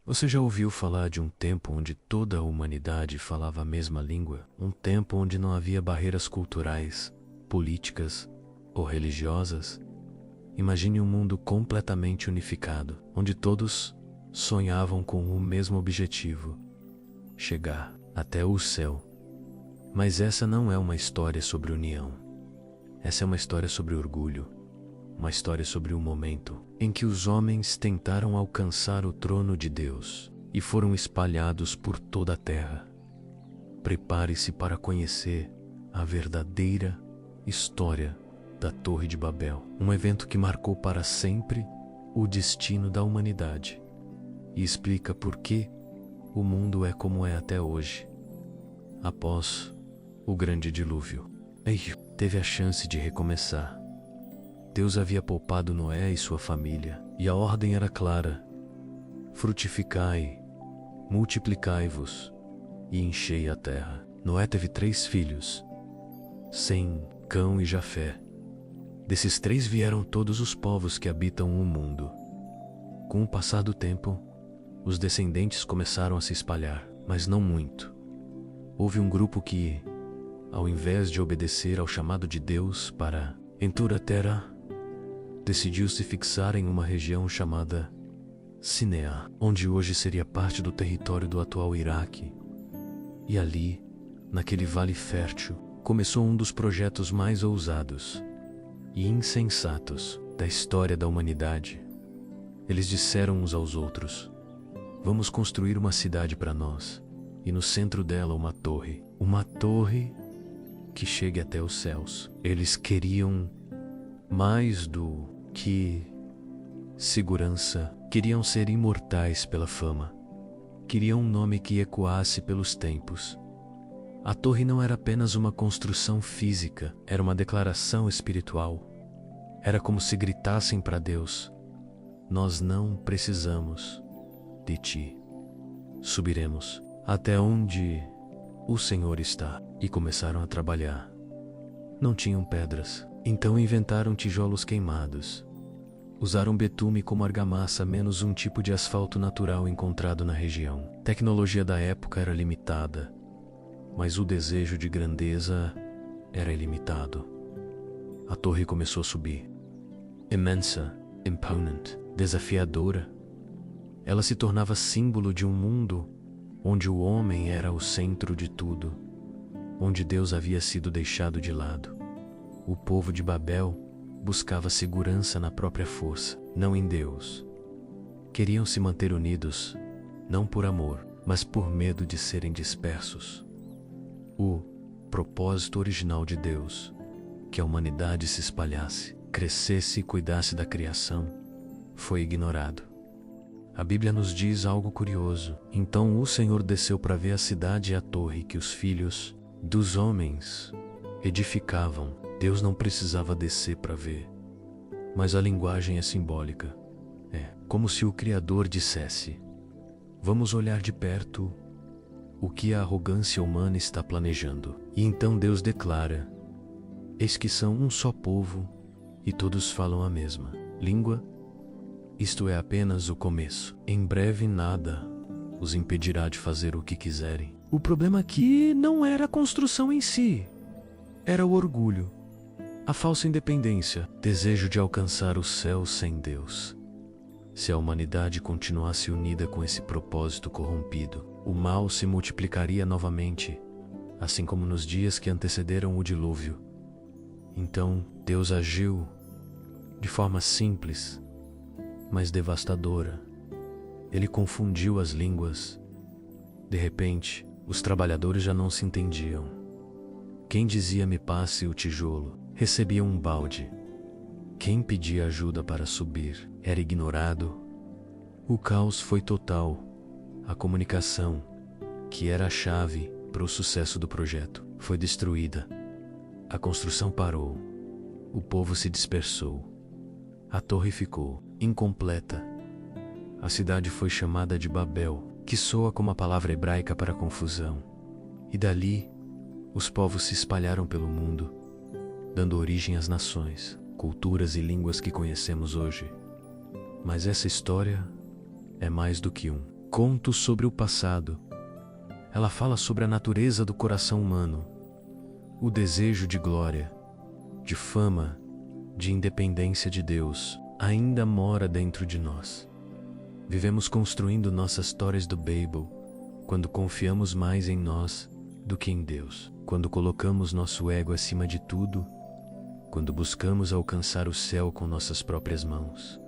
Você já ouviu falar de um tempo onde toda a humanidade falava a mesma língua? Um tempo onde não havia barreiras culturais, políticas ou religiosas? Imagine um mundo completamente unificado, onde todos sonhavam com o mesmo objetivo: chegar até o céu. Mas essa não é uma história sobre união. Essa é uma história sobre orgulho. Uma história sobre o momento em que os homens tentaram alcançar o trono de Deus e foram espalhados por toda a terra. Prepare-se para conhecer a verdadeira história da Torre de Babel, um evento que marcou para sempre o destino da humanidade e explica por que o mundo é como é até hoje. Após o grande dilúvio, teve a chance de recomeçar. Deus havia poupado Noé e sua família, e a ordem era clara: frutificai, multiplicai-vos e enchei a terra. Noé teve 3 filhos, Sem, Cão e Jafé. Desses 3 vieram todos os povos que habitam o mundo. Com o passar do tempo, os descendentes começaram a se espalhar, mas não muito. Houve um grupo que, ao invés de obedecer ao chamado de Deus para entrar a terra, decidiu se fixar em uma região chamada Sineá, onde hoje seria parte do território do atual Iraque. E ali, naquele vale fértil, começou um dos projetos mais ousados e insensatos da história da humanidade. Eles disseram uns aos outros: vamos construir uma cidade para nós, e no centro dela uma torre que chegue até os céus. Eles queriam mais do que segurança, queriam ser imortais pela fama, queriam um nome que ecoasse pelos tempos. A torre não era apenas uma construção física, era uma declaração espiritual. Era como se gritassem para Deus: nós não precisamos de ti. Subiremos até onde o Senhor está. E começaram a trabalhar. Não tinham pedras, então inventaram tijolos queimados. Usaram betume como argamassa menos um tipo de asfalto natural encontrado na região. A tecnologia da época era limitada, mas o desejo de grandeza era ilimitado. A torre começou a subir. Imensa, imponente, desafiadora. Ela se tornava símbolo de um mundo onde o homem era o centro de tudo, onde Deus havia sido deixado de lado. O povo de Babel buscava segurança na própria força, não em Deus. Queriam se manter unidos, não por amor, mas por medo de serem dispersos. O propósito original de Deus, que a humanidade se espalhasse, crescesse e cuidasse da criação, foi ignorado. A Bíblia nos diz algo curioso. Então o Senhor desceu para ver a cidade e a torre que os filhos dos homens edificavam. Deus não precisava descer para ver, mas a linguagem é simbólica. É como se o Criador dissesse: vamos olhar de perto o que a arrogância humana está planejando. E então Deus declara: eis que são um só povo e todos falam a mesma língua. Isto é apenas o começo. Em breve nada os impedirá de fazer o que quiserem. O problema aqui não era a construção em si, era o orgulho, a falsa independência, desejo de alcançar o céu sem Deus. Se a humanidade continuasse unida com esse propósito corrompido, o mal se multiplicaria novamente, assim como nos dias que antecederam o dilúvio. Então Deus agiu de forma simples, mas devastadora. Ele confundiu as línguas. De repente, os trabalhadores já não se entendiam. Quem dizia me passe o tijolo, recebia um balde. Quem pedia ajuda para subir, era ignorado. O caos foi total. A comunicação, que era a chave para o sucesso do projeto, foi destruída. A construção parou. O povo se dispersou. A torre ficou incompleta. A cidade foi chamada de Babel, que soa como a palavra hebraica para confusão. E dali, os povos se espalharam pelo mundo, dando origem às nações, culturas e línguas que conhecemos hoje. Mas essa história é mais do que um conto sobre o passado. Ela fala sobre a natureza do coração humano, o desejo de glória, de fama, de independência de Deus, ainda mora dentro de nós. Vivemos construindo nossas histórias do Babel quando confiamos mais em nós do que em Deus, quando colocamos nosso ego acima de tudo, quando buscamos alcançar o céu com nossas próprias mãos.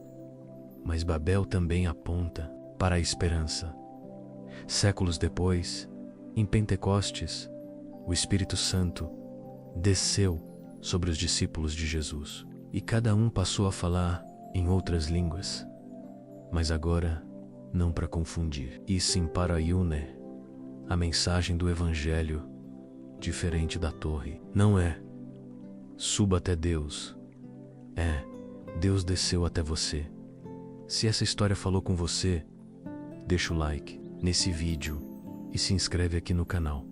Mas Babel também aponta para a esperança. Séculos depois, em Pentecostes, o Espírito Santo desceu sobre os discípulos de Jesus e cada um passou a falar em outras línguas. Mas agora, não para confundir, e sim para Iune, a mensagem do Evangelho, diferente da torre. Não é suba até Deus, é Deus desceu até você. Se essa história falou com você, deixa o like nesse vídeo e se inscreve aqui no canal.